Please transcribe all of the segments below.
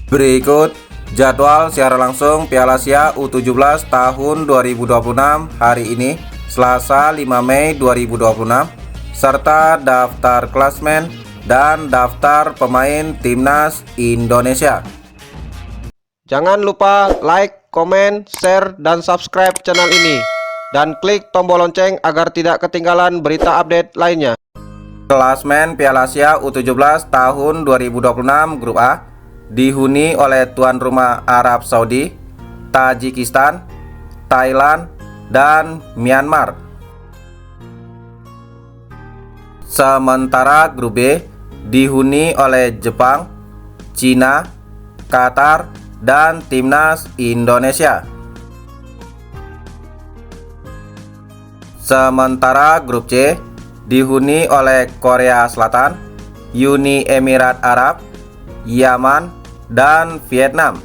Berikut jadwal siaran langsung Piala Asia U17 tahun 2026 hari ini, Selasa 5 Mei 2026, serta daftar klasmen dan daftar pemain timnas Indonesia. Jangan lupa like, komen, share, dan subscribe channel ini, dan klik tombol lonceng agar tidak ketinggalan berita update lainnya. Klasmen Piala Asia U17 tahun 2026 Grup A dihuni oleh tuan rumah Arab Saudi, Tajikistan, Thailand, dan Myanmar. Sementara Grup B dihuni oleh Jepang, Cina, Qatar, dan timnas Indonesia. Sementara Grup C dihuni oleh Korea Selatan, Uni Emirat Arab, Yaman, dan Vietnam.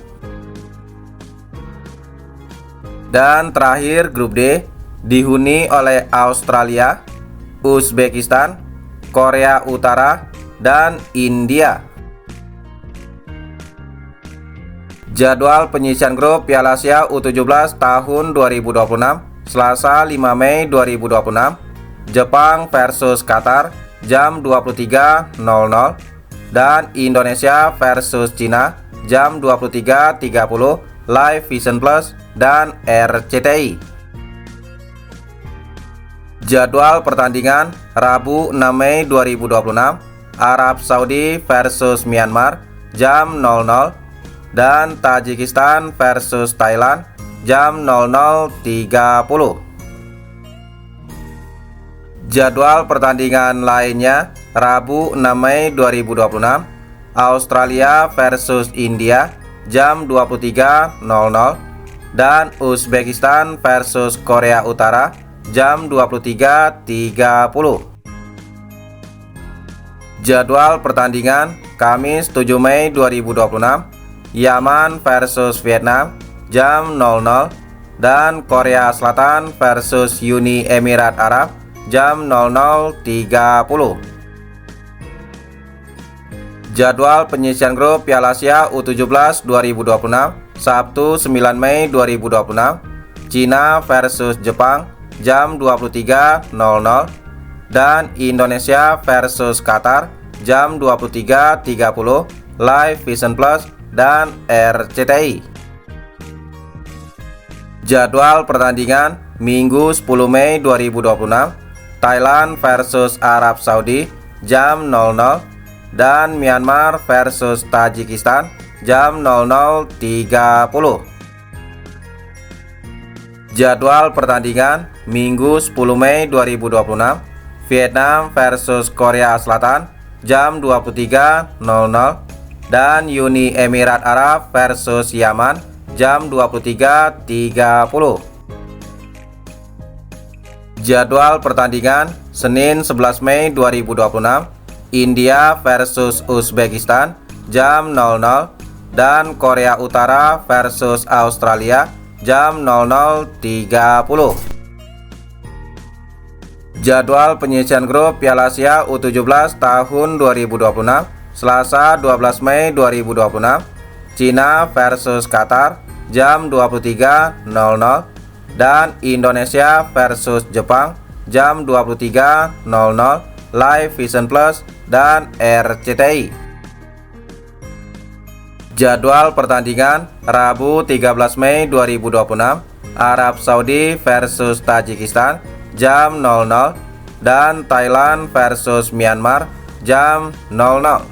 Dan terakhir Grup D dihuni oleh Australia, Uzbekistan, Korea Utara, dan India. Jadwal penyisian grup Piala Asia U17 tahun 2026 Selasa 5 Mei 2026, Jepang versus Qatar jam 23.00 dan Indonesia versus Cina jam 23.30 live Vision Plus dan RCTI. Jadwal pertandingan Rabu 6 Mei 2026, Arab Saudi versus Myanmar jam 00 dan Tajikistan versus Thailand jam 00.30. Jadwal pertandingan lainnya Rabu 6 Mei 2026, Australia versus India jam 23.00 dan Uzbekistan versus Korea Utara jam 23.30. Jadwal pertandingan Kamis 7 Mei 2026, Yaman versus Vietnam jam 00 dan Korea Selatan versus Uni Emirat Arab jam 00.30. Jadwal penyisian grup Piala Asia U17 2026 Sabtu 9 Mei 2026, Cina versus Jepang jam 23.00 dan Indonesia versus Qatar jam 23.30 live Vision Plus dan RCTI. Jadwal pertandingan Minggu 10 Mei 2026, Thailand versus Arab Saudi jam 00 dan Myanmar versus Tajikistan jam 00.30. Jadwal pertandingan Minggu 10 Mei 2026, Vietnam versus Korea Selatan jam 23.00 dan Uni Emirat Arab versus Yaman jam 23.30. Jadwal pertandingan Senin 11 Mei 2026, India versus Uzbekistan jam 00 dan Korea Utara versus Australia jam 00.30. Jadwal penyisian grup Piala Asia U17 tahun 2026 Selasa 12 Mei 2026, Cina versus Qatar jam 23.00 dan Indonesia versus Jepang jam 23.00 live Vision Plus dan RCTI. Jadwal pertandingan Rabu 13 Mei 2026, Arab Saudi versus Tajikistan jam 00 dan Thailand versus Myanmar jam 00.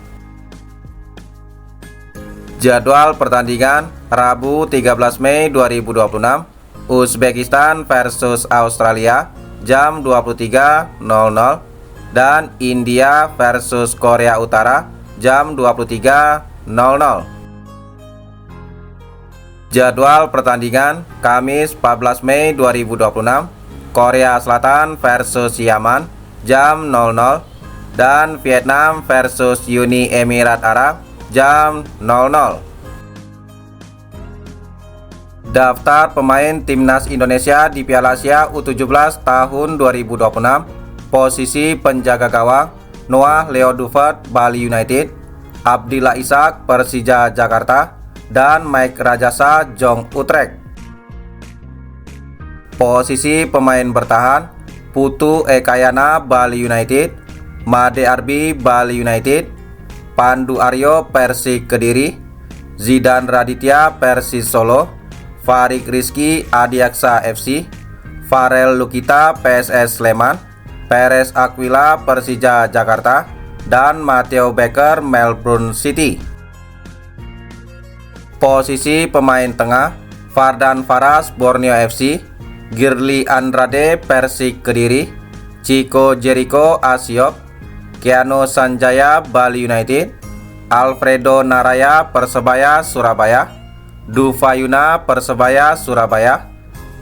Jadwal pertandingan Rabu 13 Mei 2026, Uzbekistan versus Australia jam 23.00 dan India versus Korea Utara jam 23.00. Jadwal pertandingan Kamis 14 Mei 2026, Korea Selatan versus Yaman jam 00 dan Vietnam versus Uni Emirat Arab jam 00. Daftar pemain timnas Indonesia di Piala Asia U17 tahun 2026. Posisi penjaga gawang Noah Leo Dufert Bali United, Abdillah Ishak Persija Jakarta, dan Mike Rajasa Jong Utrecht. Posisi pemain bertahan: Putu Ekayana Bali United, Made Arbi Bali United, Pandu Aryo Persik Kediri, Zidan Raditya Persis Solo, Farik Rizky Adiaksa FC, Farel Lukita PSS Sleman, Perez Aquila Persija Jakarta, dan Matteo Becker Melbourne City. Posisi pemain tengah: Fardan Faras Borneo FC, Girly Andrade Persik Kediri, Chico Jericho Asiop, Keanu Sanjaya Bali United, Alfredo Naraya Persebaya Surabaya, Dufayuna Persebaya Surabaya,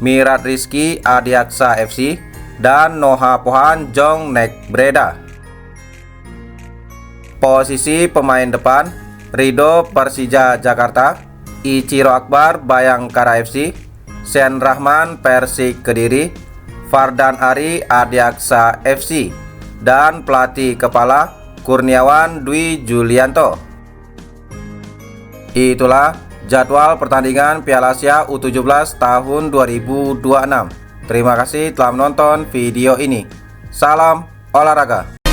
Mirat Rizky Adiaksa FC, dan Noha Pohan Jong Nek Breda. Posisi pemain depan: Rido Persija Jakarta, Ichiro Akbar Bayangkara FC, Sen Rahman Persik Kediri, Fardan Ari Adiaksa FC, dan pelatih kepala Kurniawan Dwi Julianto. Itulah jadwal pertandingan Piala Asia U17 tahun 2026. Terima kasih telah menonton video ini. Salam olahraga.